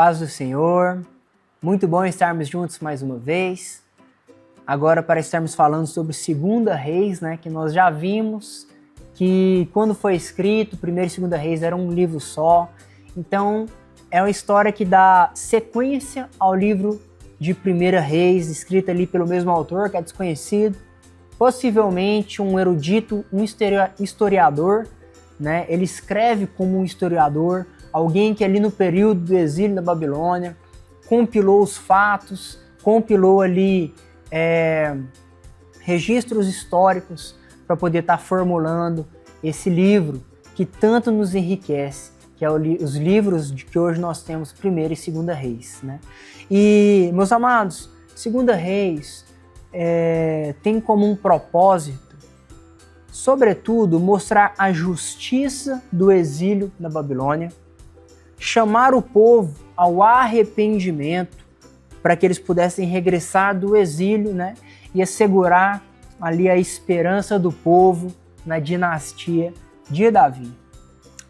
paz do Senhor, muito bom estarmos juntos mais uma vez. Agora para estarmos falando sobre 2 Reis, que nós já vimos que quando foi escrito, 1º e 2 Reis era um livro só. Então é uma história que dá sequência ao livro de 1 Reis, escrito ali pelo mesmo autor, que é desconhecido. Possivelmente um erudito, um historiador, ele escreve como um historiador, alguém que ali no período do exílio na Babilônia compilou os fatos, compilou ali registros históricos para poder estar formulando esse livro que tanto nos enriquece, que é os livros que hoje nós temos, 1º e 2 Reis. E, meus amados, 2 Reis tem como um propósito, sobretudo, mostrar a justiça do exílio na Babilônia, chamar o povo ao arrependimento para que eles pudessem regressar do exílio, e assegurar ali a esperança do povo na dinastia de Davi.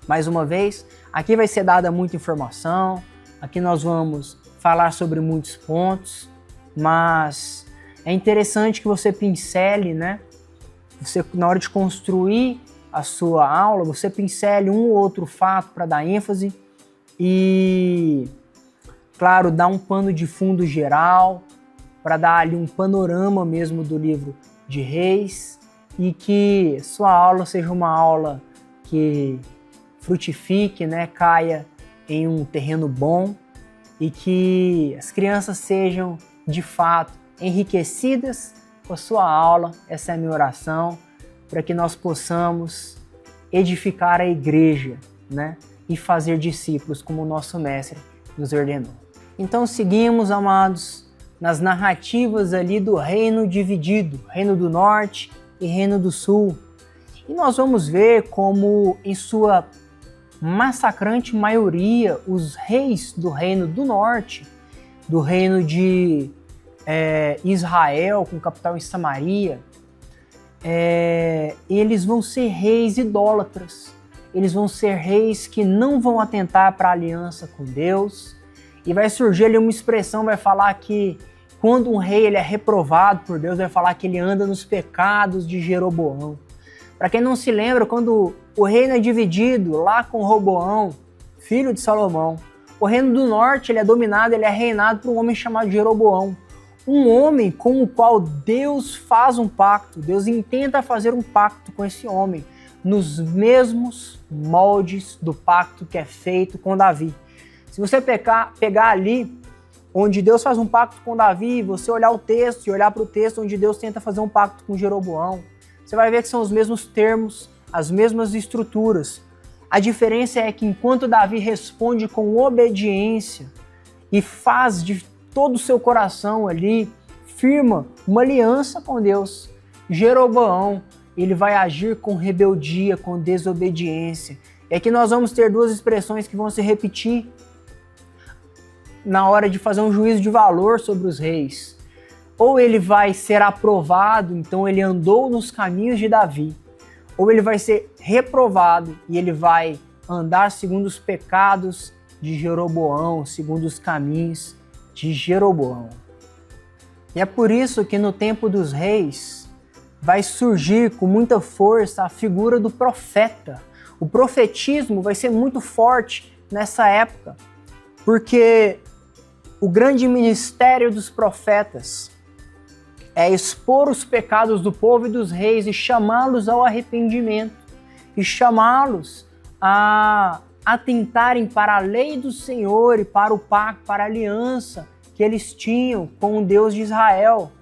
Mais uma vez, aqui vai ser dada muita informação, aqui nós vamos falar sobre muitos pontos, mas é interessante que você pincele, você, na hora de construir a sua aula, você pincele um ou outro fato para dar ênfase e, claro, dar um pano de fundo geral, para dar ali um panorama mesmo do livro de Reis, e que sua aula seja uma aula que frutifique, caia em um terreno bom, e que as crianças sejam, de fato, enriquecidas com a sua aula. Essa é a minha oração, para que nós possamos edificar a igreja, e fazer discípulos como o nosso mestre nos ordenou. Então seguimos, amados, nas narrativas ali do reino dividido, reino do norte e reino do sul. E nós vamos ver como, em sua massacrante maioria, os reis do reino do norte, do reino de Israel, com capital em Samaria, eles vão ser reis idólatras. Eles vão ser reis que não vão atentar para a aliança com Deus. E vai surgir ali uma expressão, vai falar que quando um rei ele é reprovado por Deus, vai falar que ele anda nos pecados de Jeroboão. Para quem não se lembra, quando o reino é dividido lá com Roboão, filho de Salomão, o reino do norte ele é dominado, ele é reinado por um homem chamado Jeroboão. Um homem com o qual Deus faz um pacto, Deus intenta fazer um pacto com esse homem, nos mesmos moldes do pacto que é feito com Davi. Se você pegar ali, onde Deus faz um pacto com Davi, você olhar o texto e olhar para o texto onde Deus tenta fazer um pacto com Jeroboão, você vai ver que são os mesmos termos, as mesmas estruturas. A diferença é que enquanto Davi responde com obediência e faz de todo o seu coração ali, firma uma aliança com Deus, Jeroboão, ele vai agir com rebeldia, com desobediência. E aqui nós vamos ter duas expressões que vão se repetir na hora de fazer um juízo de valor sobre os reis. Ou ele vai ser aprovado, então ele andou nos caminhos de Davi, ou ele vai ser reprovado e ele vai andar segundo os pecados de Jeroboão, segundo os caminhos de Jeroboão. E é por isso que no tempo dos reis vai surgir com muita força a figura do profeta. O profetismo vai ser muito forte nessa época, porque o grande ministério dos profetas é expor os pecados do povo e dos reis e chamá-los ao arrependimento e chamá-los a atentarem para a lei do Senhor e para o pacto, para a aliança que eles tinham com o Deus de Israel.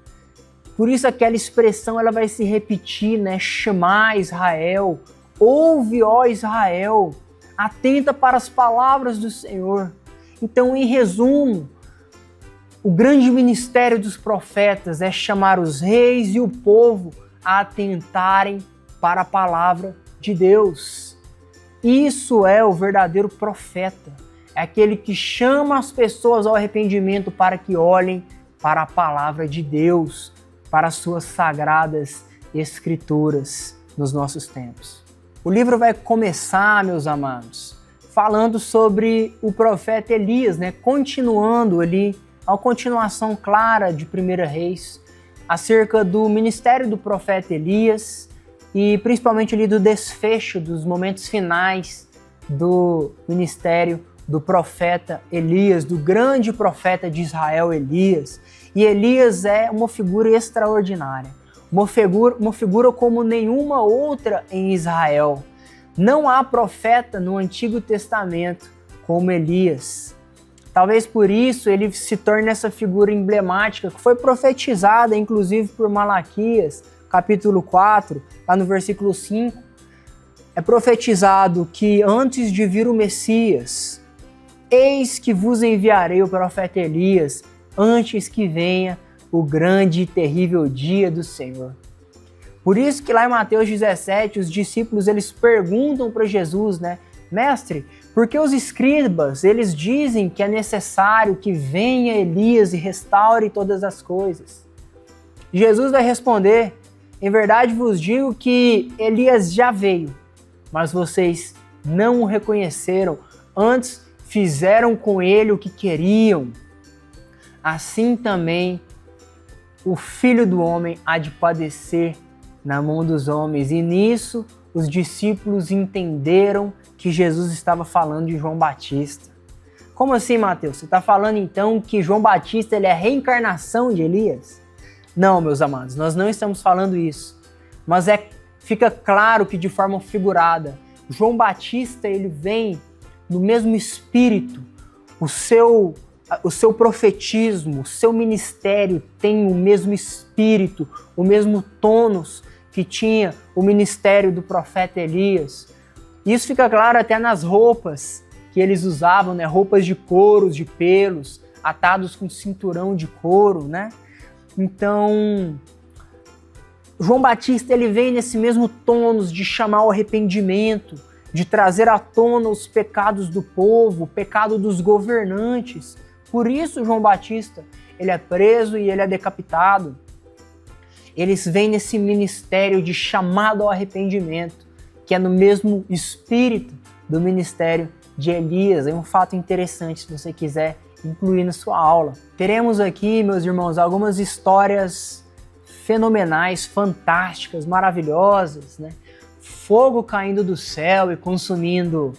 Por isso aquela expressão ela vai se repetir, Chamar Israel, ouve, ó Israel, atenta para as palavras do Senhor. Então, em resumo, o grande ministério dos profetas é chamar os reis e o povo a atentarem para a palavra de Deus. Isso é o verdadeiro profeta, é aquele que chama as pessoas ao arrependimento para que olhem para a palavra de Deus, para as suas sagradas escrituras nos nossos tempos. O livro vai começar, meus amados, falando sobre o profeta Elias, né? Continuando ali, a continuação clara de 1 Reis, acerca do ministério do profeta Elias e principalmente ali do desfecho, dos momentos finais do ministério do profeta Elias, do grande profeta de Israel, Elias. E Elias é uma figura extraordinária, uma figura como nenhuma outra em Israel. Não há profeta no Antigo Testamento como Elias. Talvez por isso ele se torne essa figura emblemática, que foi profetizada inclusive por Malaquias, capítulo 4, lá no versículo 5. É profetizado que antes de vir o Messias, eis que vos enviarei o profeta Elias, antes que venha o grande e terrível dia do Senhor. Por isso que lá em Mateus 17, os discípulos eles perguntam para Jesus, né? Mestre, por que os escribas eles dizem que é necessário que venha Elias e restaure todas as coisas? Jesus vai responder, em verdade vos digo que Elias já veio, mas vocês não o reconheceram, antes fizeram com ele o que queriam. Assim também o Filho do Homem há de padecer na mão dos homens. E nisso os discípulos entenderam que Jesus estava falando de João Batista. Como assim, Mateus? Você está falando então que João Batista ele é a reencarnação de Elias? Não, meus amados, nós não estamos falando isso. Mas fica claro que de forma figurada, João Batista ele vem no mesmo espírito, o seu profetismo, o seu ministério tem o mesmo espírito, o mesmo tônus que tinha o ministério do profeta Elias. Isso fica claro até nas roupas que eles usavam, né? Roupas de couros, de pelos, atados com cinturão de couro, né? Então, João Batista ele vem nesse mesmo tônus de chamar ao arrependimento, de trazer à tona os pecados do povo, o pecado dos governantes. Por isso João Batista ele é preso e ele é decapitado. Eles vêm nesse ministério de chamado ao arrependimento, que é no mesmo espírito do ministério de Elias. É um fato interessante se você quiser incluir na sua aula. Teremos aqui, meus irmãos, algumas histórias fenomenais, fantásticas, maravilhosas, né? Fogo caindo do céu e consumindo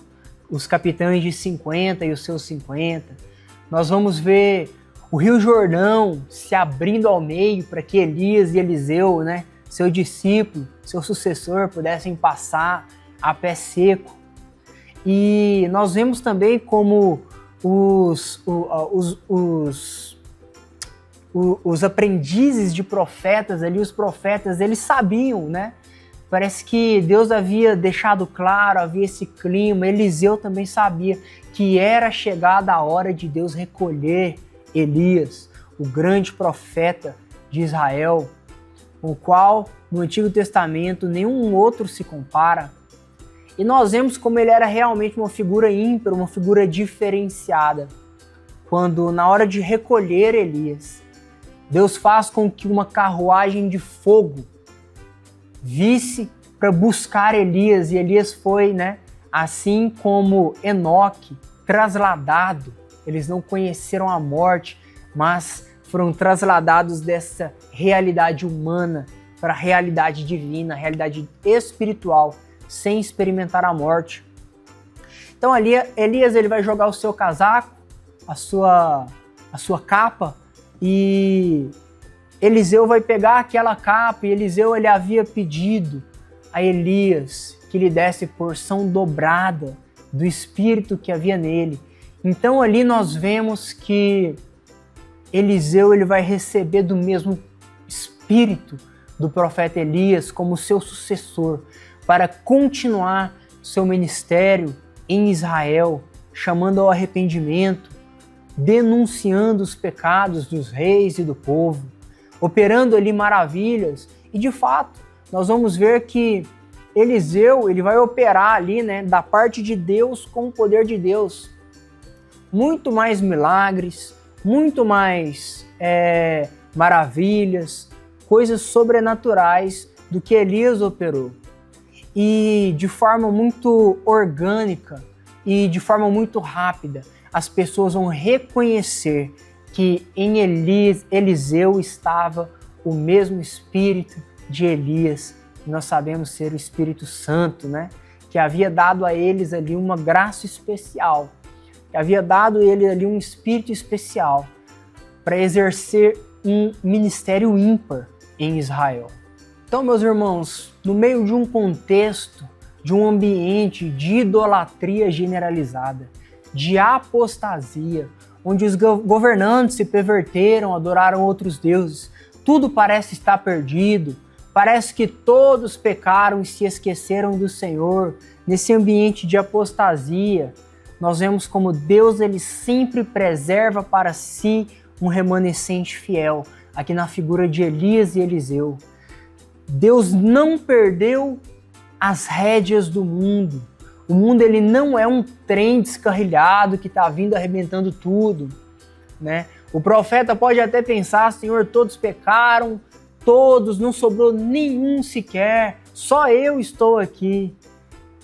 os capitães de 50 e os seus 50. Nós vamos ver o Rio Jordão se abrindo ao meio para que Elias e Eliseu, né, seu discípulo, seu sucessor, pudessem passar a pé seco. E nós vemos também como os aprendizes de profetas ali, os profetas, eles sabiam, né? Parece que Deus havia deixado claro, havia esse clima. Eliseu também sabia que era chegada a hora de Deus recolher Elias, o grande profeta de Israel, com o qual no Antigo Testamento nenhum outro se compara. E nós vemos como ele era realmente uma figura ímpar, uma figura diferenciada. Quando na hora de recolher Elias, Deus faz com que uma carruagem de fogo visse para buscar Elias, e Elias foi, né, assim como Enoque, trasladado. Eles não conheceram a morte, mas foram trasladados dessa realidade humana para a realidade divina, a realidade espiritual, sem experimentar a morte. Então ali Elias ele vai jogar o seu casaco, a sua capa, e Eliseu vai pegar aquela capa, e Eliseu ele havia pedido a Elias que lhe desse porção dobrada do espírito que havia nele. Então ali nós vemos que Eliseu ele vai receber do mesmo espírito do profeta Elias como seu sucessor para continuar seu ministério em Israel, chamando ao arrependimento, denunciando os pecados dos reis e do povo, operando ali maravilhas. E de fato, nós vamos ver que Eliseu ele vai operar ali, né, da parte de Deus com o poder de Deus. Muito mais milagres, muito mais maravilhas, coisas sobrenaturais do que Elias operou. E de forma muito orgânica, e de forma muito rápida as pessoas vão reconhecer que em Eliseu estava o mesmo espírito de Elias, que nós sabemos ser o Espírito Santo, né? Que havia dado a eles ali uma graça especial, que havia dado a eles ali um espírito especial para exercer um ministério ímpar em Israel. Então, meus irmãos, no meio de um contexto, de um ambiente de idolatria generalizada, de apostasia, onde os governantes se perverteram, adoraram outros deuses, tudo parece estar perdido, parece que todos pecaram e se esqueceram do Senhor. Nesse ambiente de apostasia, nós vemos como Deus ele sempre preserva para si um remanescente fiel, aqui na figura de Elias e Eliseu. Deus não perdeu as rédeas do mundo. O mundo ele não é um trem descarrilhado que está vindo arrebentando tudo, né? O profeta pode até pensar, Senhor, todos pecaram, todos, não sobrou nenhum sequer, só eu estou aqui.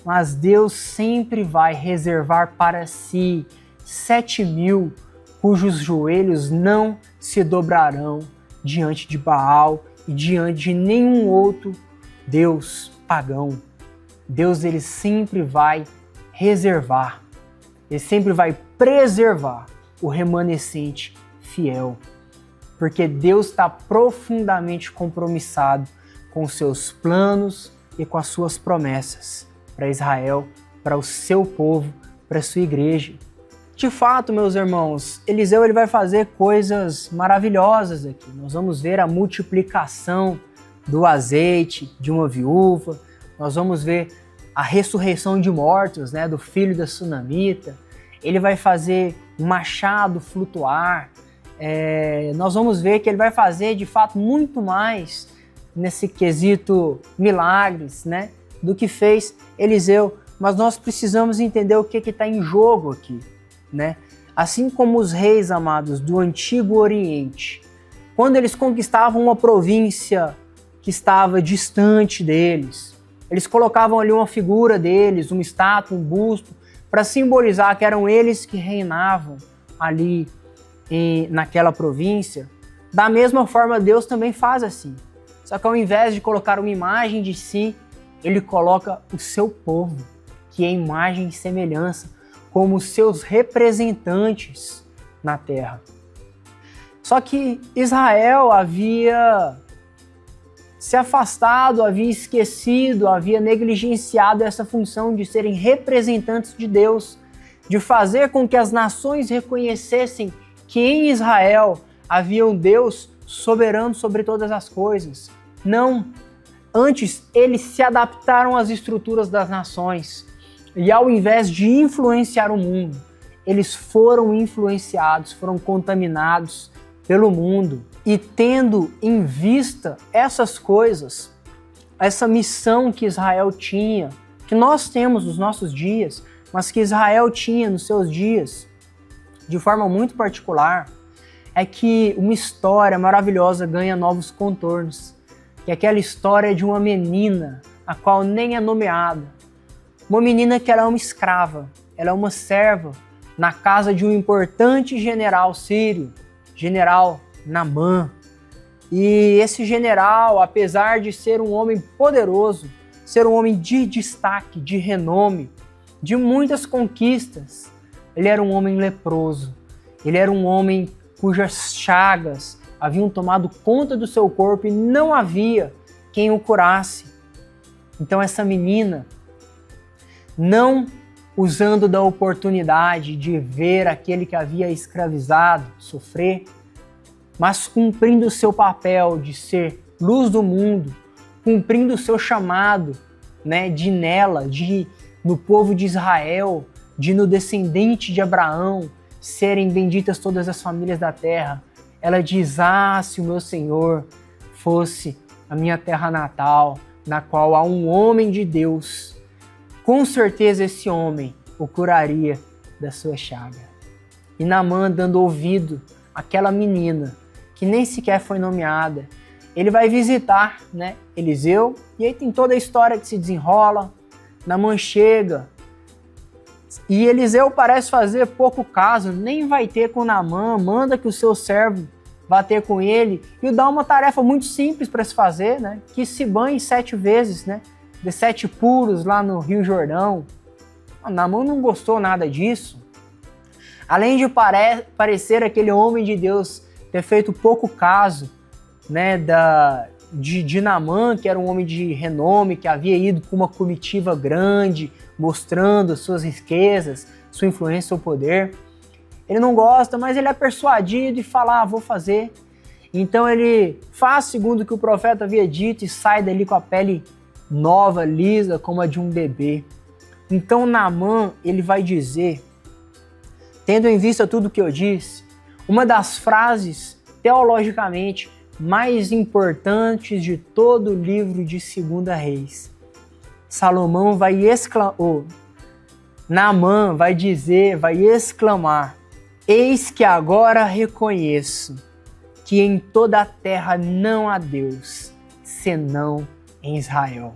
Mas Deus sempre vai reservar para si 7.000 cujos joelhos não se dobrarão diante de Baal e diante de nenhum outro Deus pagão. Deus ele sempre vai reservar, ele sempre vai preservar o remanescente fiel, porque Deus está profundamente compromissado com os seus planos e com as suas promessas para Israel, para o seu povo, para a sua igreja. De fato, meus irmãos, Eliseu ele vai fazer coisas maravilhosas aqui. Nós vamos ver a multiplicação do azeite de uma viúva, nós vamos ver a ressurreição de mortos, né, do filho da sunamita. Ele vai fazer um machado flutuar. Nós vamos ver que ele vai fazer, de fato, muito mais nesse quesito milagres, né, do que fez Eliseu. Mas nós precisamos entender o que está em jogo aqui, né? Assim como os reis amados do Antigo Oriente, quando eles conquistavam uma província que estava distante deles, eles colocavam ali uma figura deles, uma estátua, um busto, para simbolizar que eram eles que reinavam ali naquela província. Da mesma forma, Deus também faz assim. Só que ao invés de colocar uma imagem de si, ele coloca o seu povo, que é imagem e semelhança, como seus representantes na terra. Só que Israel havia se afastado, havia esquecido, havia negligenciado essa função de serem representantes de Deus, de fazer com que as nações reconhecessem que em Israel havia um Deus soberano sobre todas as coisas. Não, antes eles se adaptaram às estruturas das nações e ao invés de influenciar o mundo, eles foram influenciados, foram contaminados pelo mundo. E tendo em vista essas coisas, essa missão que Israel tinha, que nós temos nos nossos dias, mas que Israel tinha nos seus dias, de forma muito particular, é que uma história maravilhosa ganha novos contornos, que é aquela história de uma menina, a qual nem é nomeada, uma menina que ela é uma escrava, ela é uma serva na casa de um importante general sírio, general Naamã. E esse general, apesar de ser um homem poderoso, ser um homem de destaque, de renome, de muitas conquistas, ele era um homem leproso, ele era um homem cujas chagas haviam tomado conta do seu corpo e não havia quem o curasse. Então essa menina, não usando da oportunidade de ver aquele que havia escravizado sofrer, mas cumprindo o seu papel de ser luz do mundo, cumprindo o seu chamado, né, de nela, de no povo de Israel, de no descendente de Abraão, serem benditas todas as famílias da terra. Ela diz, se o meu Senhor fosse a minha terra natal, na qual há um homem de Deus, com certeza esse homem o curaria da sua chaga. E Naamã, dando ouvido àquela menina, que nem sequer foi nomeada, ele vai visitar, né, Eliseu, e aí tem toda a história que se desenrola. Naamã chega, E Eliseu parece fazer pouco caso, nem vai ter com Naamã, manda que o seu servo vá ter com ele e dá uma tarefa muito simples para se fazer, né? Que se banhe 7 vezes, né? De 7 puros lá no Rio Jordão. Naamã não gostou nada disso. Além de parecer aquele homem de Deus ter feito pouco caso, né, de Naamã, que era um homem de renome, que havia ido com uma comitiva grande, mostrando suas riquezas, sua influência, seu poder. Ele não gosta, mas ele é persuadido e fala, vou fazer. Então ele faz segundo o que o profeta havia dito e sai dali com a pele nova, lisa, como a de um bebê. Então Naamã, ele vai dizer, tendo em vista tudo o que eu disse, uma das frases teologicamente mais importantes de todo o livro de 2 Reis. Naamã vai dizer, vai exclamar, eis que agora reconheço que em toda a terra não há Deus, senão em Israel.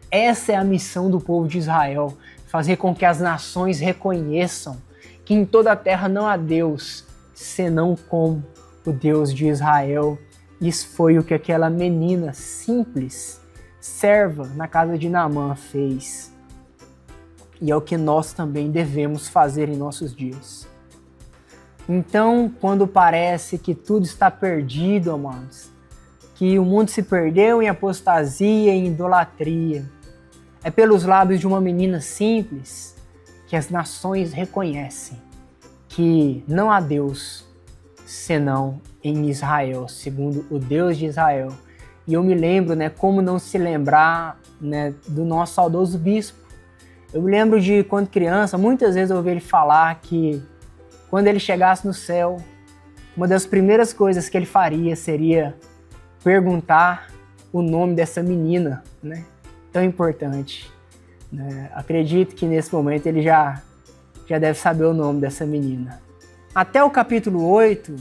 Essa é a missão do povo de Israel, fazer com que as nações reconheçam que em toda a terra não há Deus, senão com o Deus de Israel. Isso foi o que aquela menina simples, serva na casa de Naamã fez. E é o que nós também devemos fazer em nossos dias. Então, quando parece que tudo está perdido, amados, que o mundo se perdeu em apostasia e idolatria, é pelos lábios de uma menina simples que as nações reconhecem que não há Deus senão em Israel, segundo o Deus de Israel. E eu me lembro, né, como não se lembrar, né, do nosso saudoso bispo. Eu me lembro de quando criança, muitas vezes eu ouvi ele falar que quando ele chegasse no céu, uma das primeiras coisas que ele faria seria perguntar o nome dessa menina, né, tão importante. Né? Acredito que nesse momento ele já deve saber o nome dessa menina. Até o capítulo 8,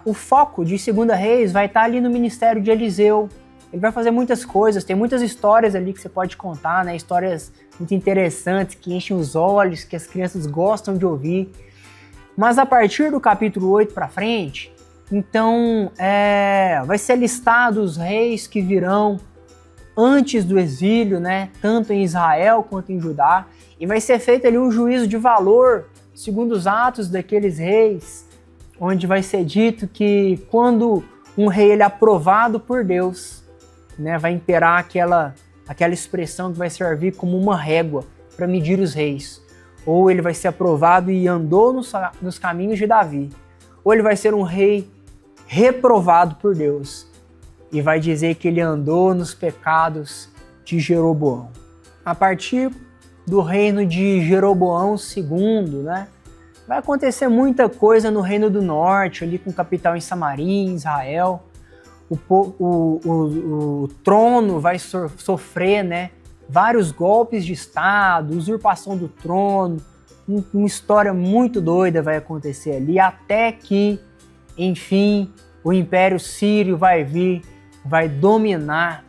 o foco de 2 Reis vai estar ali no ministério de Eliseu. Ele vai fazer muitas coisas, tem muitas histórias ali que você pode contar, né? Histórias muito interessantes, que enchem os olhos, que as crianças gostam de ouvir. Mas a partir do capítulo 8 para frente, então vai ser listado os reis que virão antes do exílio, né? Tanto em Israel quanto em Judá. E vai ser feito ali um juízo de valor, segundo os atos daqueles reis, onde vai ser dito que quando um rei ele é aprovado por Deus, né, vai imperar aquela expressão que vai servir como uma régua para medir os reis. Ou ele vai ser aprovado e andou nos caminhos de Davi, ou ele vai ser um rei reprovado por Deus e vai dizer que ele andou nos pecados de Jeroboão. A partir do reino de Jeroboão II, né, vai acontecer muita coisa no Reino do Norte, ali com capital em Samaria, em Israel. O trono vai sofrer, né, vários golpes de Estado, usurpação do trono, uma história muito doida vai acontecer ali, até que, enfim, o Império Sírio vai vir, vai dominar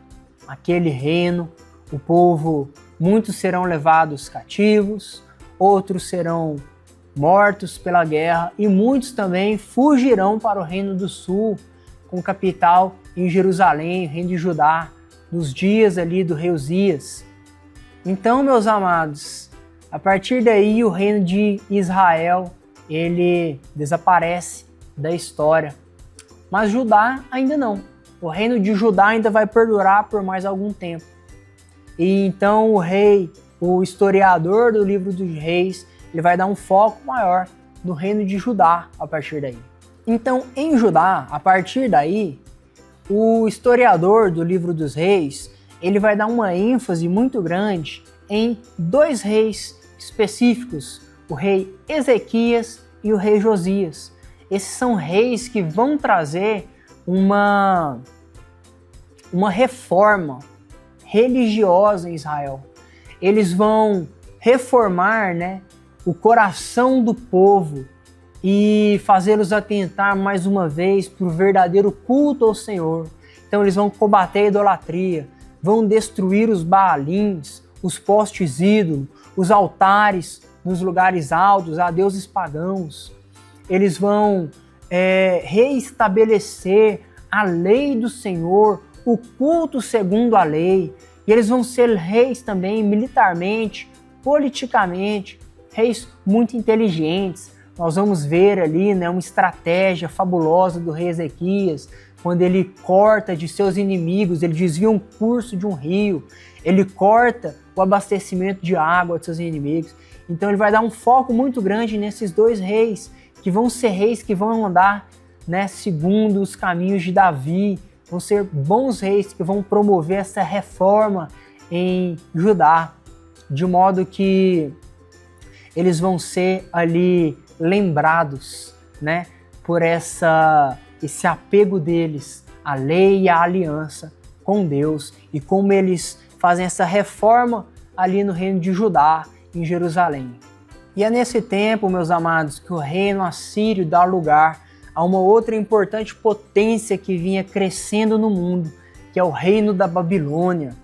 aquele reino, o povo, muitos serão levados cativos, outros serão mortos pela guerra e muitos também fugirão para o Reino do Sul, com capital em Jerusalém, Reino de Judá, nos dias ali do rei Uzias. Então, meus amados, a partir daí o reino de Israel, ele desaparece da história. Mas Judá ainda não. O reino de Judá ainda vai perdurar por mais algum tempo. E então o historiador do livro dos reis, ele vai dar um foco maior no reino de Judá a partir daí. Então, em Judá, a partir daí, o historiador do livro dos reis, ele vai dar uma ênfase muito grande em 2 reis específicos, o rei Ezequias e o rei Josias. Esses são reis que vão trazer uma reforma religiosa em Israel. Eles vão reformar, né, o coração do povo e fazê-los atentar mais uma vez para o verdadeiro culto ao Senhor. Então eles vão combater a idolatria, vão destruir os baalins, os postes ídolos, os altares nos lugares altos, a deuses pagãos. Eles vão reestabelecer a lei do Senhor, o culto segundo a lei. E eles vão ser reis também militarmente, politicamente, reis muito inteligentes. Nós vamos ver ali, né, uma estratégia fabulosa do rei Ezequias, quando ele corta de seus inimigos, ele desvia um curso de um rio, ele corta o abastecimento de água de seus inimigos. Então ele vai dar um foco muito grande nesses dois reis, que vão ser reis que vão andar, né, segundo os caminhos de Davi, vão ser bons reis que vão promover essa reforma em Judá, de modo que eles vão ser ali lembrados, né, por esse apego deles à lei e à aliança com Deus e como eles fazem essa reforma ali no reino de Judá, em Jerusalém. E é nesse tempo, meus amados, que o reino assírio dá lugar a uma outra importante potência que vinha crescendo no mundo, que é o reino da Babilônia.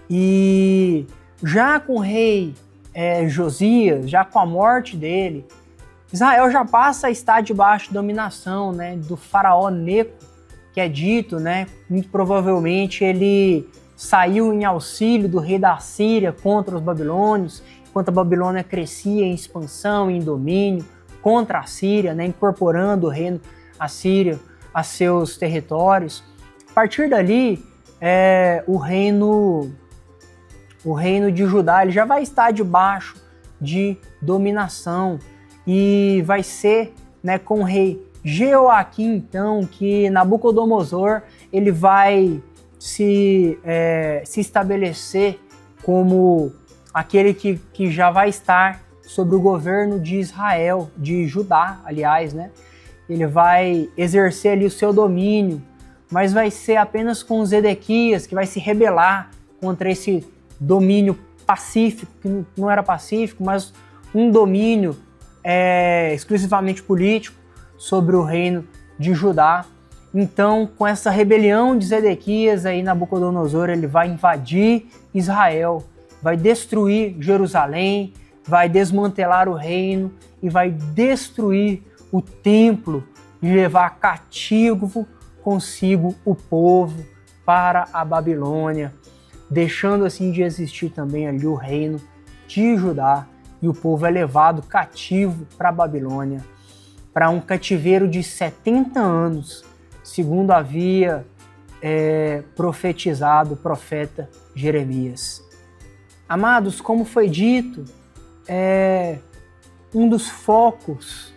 E já com o rei Josias, já com a morte dele, Israel já passa a estar debaixo da dominação, né, do faraó Neco, que é dito, né, muito provavelmente ele saiu em auxílio do rei da Síria contra os babilônios, enquanto a Babilônia crescia em expansão, em domínio contra a Síria, né, incorporando o reino assírio a seus territórios. A partir dali, o reino de Judá ele já vai estar debaixo de dominação. E vai ser, né, com o rei Jeoaquim, então, que Nabucodonosor ele vai se estabelecer como aquele que já vai estar sobre o governo de Israel, de Judá, aliás, né? Ele vai exercer ali o seu domínio, mas vai ser apenas com Zedequias, que vai se rebelar contra esse domínio pacífico, que não era pacífico, mas um domínio exclusivamente político sobre o reino de Judá. Então, com essa rebelião de Zedequias, aí Nabucodonosor ele vai invadir Israel, vai destruir Jerusalém, vai desmantelar o reino e vai destruir o templo e levar cativo consigo o povo para a Babilônia, deixando assim de existir também ali o reino de Judá. E o povo é levado cativo para a Babilônia, para um cativeiro de 70 anos, segundo havia profetizado o profeta Jeremias. Amados, como foi dito, um dos focos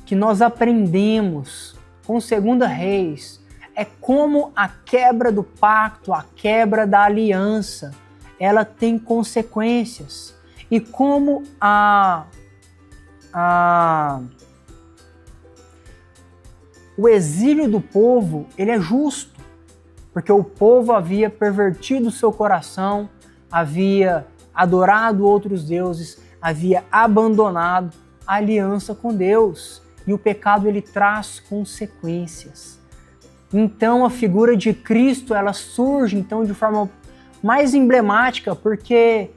que nós aprendemos com 2 Reis é como a quebra do pacto, a quebra da aliança, ela tem consequências. E como o exílio do povo ele é justo, porque o povo havia pervertido seu coração, havia adorado outros deuses, havia abandonado a aliança com Deus. E o pecado ele traz consequências. Então a figura de Cristo ela surge então de forma mais emblemática, porque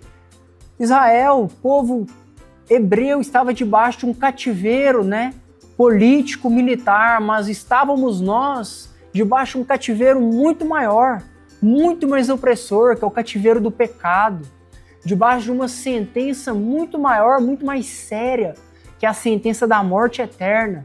Israel, o povo hebreu, estava debaixo de um cativeiro, né, político, militar, mas estávamos nós debaixo de um cativeiro muito maior, muito mais opressor, que é o cativeiro do pecado, debaixo de uma sentença muito maior, muito mais séria, que é a sentença da morte eterna.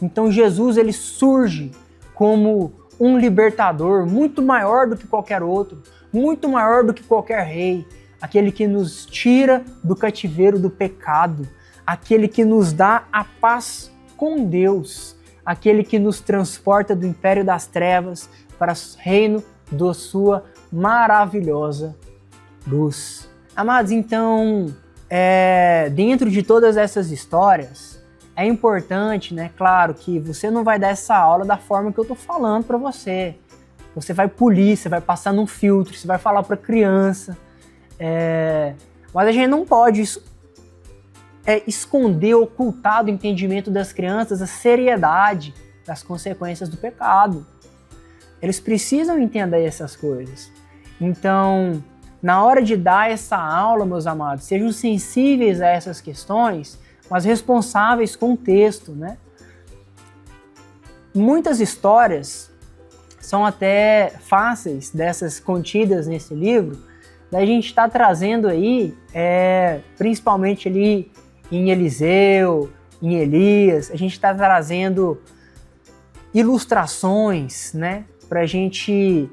Então Jesus ele surge como um libertador muito maior do que qualquer outro, muito maior do que qualquer rei, aquele que nos tira do cativeiro do pecado, aquele que nos dá a paz com Deus, aquele que nos transporta do império das trevas para o reino da sua maravilhosa luz. Amados, então, dentro de todas essas histórias, é importante, né, claro, que você não vai dar essa aula da forma que eu estou falando para você. Você vai polir, você vai passar num filtro, você vai falar para criança. Mas a gente não pode esconder, ocultar do entendimento das crianças a seriedade das consequências do pecado. Eles precisam entender essas coisas. Então, na hora de dar essa aula, meus amados, sejam sensíveis a essas questões, mas responsáveis com o texto, né? Muitas histórias são até fáceis dessas contidas nesse livro, da gente está trazendo aí, principalmente ali em Eliseu, em Elias, a gente está trazendo ilustrações, né, para a gente,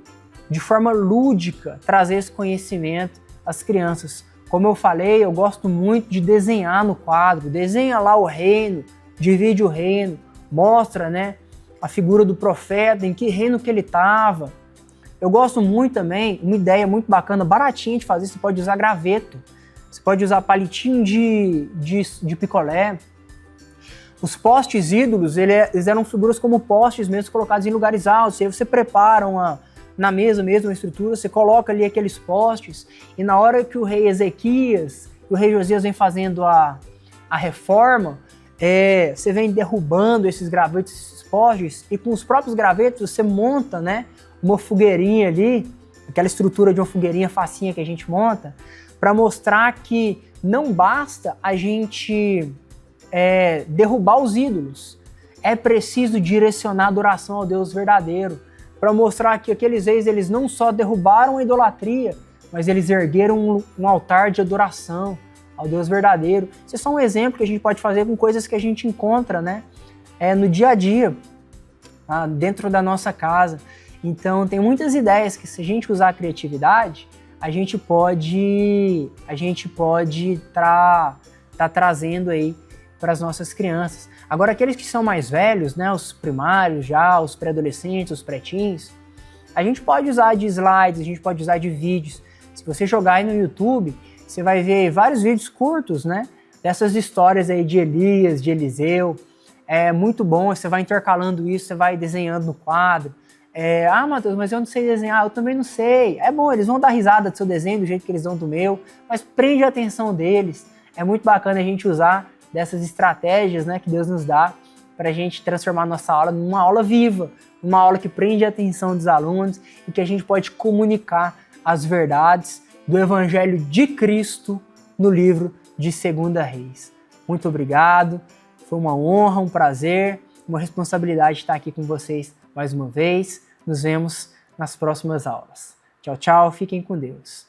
de forma lúdica, trazer esse conhecimento às crianças. Como eu falei, eu gosto muito de desenhar no quadro, desenha lá o reino, divide o reino, mostra, né, a figura do profeta, em que reino que ele estava. Eu gosto muito também, uma ideia muito bacana, baratinha de fazer, você pode usar graveto, você pode usar palitinho de picolé. Os postes ídolos, eles eram figuras como postes mesmo, colocados em lugares altos, e aí você prepara na mesa mesmo, uma estrutura, você coloca ali aqueles postes, e na hora que o rei Ezequias e o rei Josias vem fazendo a reforma, você vem derrubando esses gravetos, esses postes, e com os próprios gravetos você monta, né, uma fogueirinha ali, aquela estrutura de uma fogueirinha facinha que a gente monta, para mostrar que não basta a gente derrubar os ídolos, é preciso direcionar a adoração ao Deus verdadeiro, para mostrar que aqueles reis, eles não só derrubaram a idolatria, mas eles ergueram um altar de adoração ao Deus verdadeiro. Isso é só um exemplo que a gente pode fazer com coisas que a gente encontra, né, no dia a dia, dentro da nossa casa. Então tem muitas ideias que, se a gente usar a criatividade, a gente pode tá trazendo aí para as nossas crianças. Agora, aqueles que são mais velhos, né, os primários já, os pré-adolescentes, os pré-teens, a gente pode usar de slides, a gente pode usar de vídeos. Se você jogar aí no YouTube, você vai ver vários vídeos curtos, né, dessas histórias aí de Elias, de Eliseu. É muito bom, você vai intercalando isso, você vai desenhando no quadro. Matheus, mas eu não sei desenhar, eu também não sei. É bom, eles vão dar risada do seu desenho, do jeito que eles dão do meu, mas prende a atenção deles. É muito bacana a gente usar dessas estratégias, né, que Deus nos dá para a gente transformar nossa aula numa aula viva, uma aula que prende a atenção dos alunos e que a gente pode comunicar as verdades do Evangelho de Cristo no livro de 2 Reis. Muito obrigado, foi uma honra, um prazer, uma responsabilidade estar aqui com vocês mais uma vez. Nos vemos nas próximas aulas. Tchau, tchau, fiquem com Deus.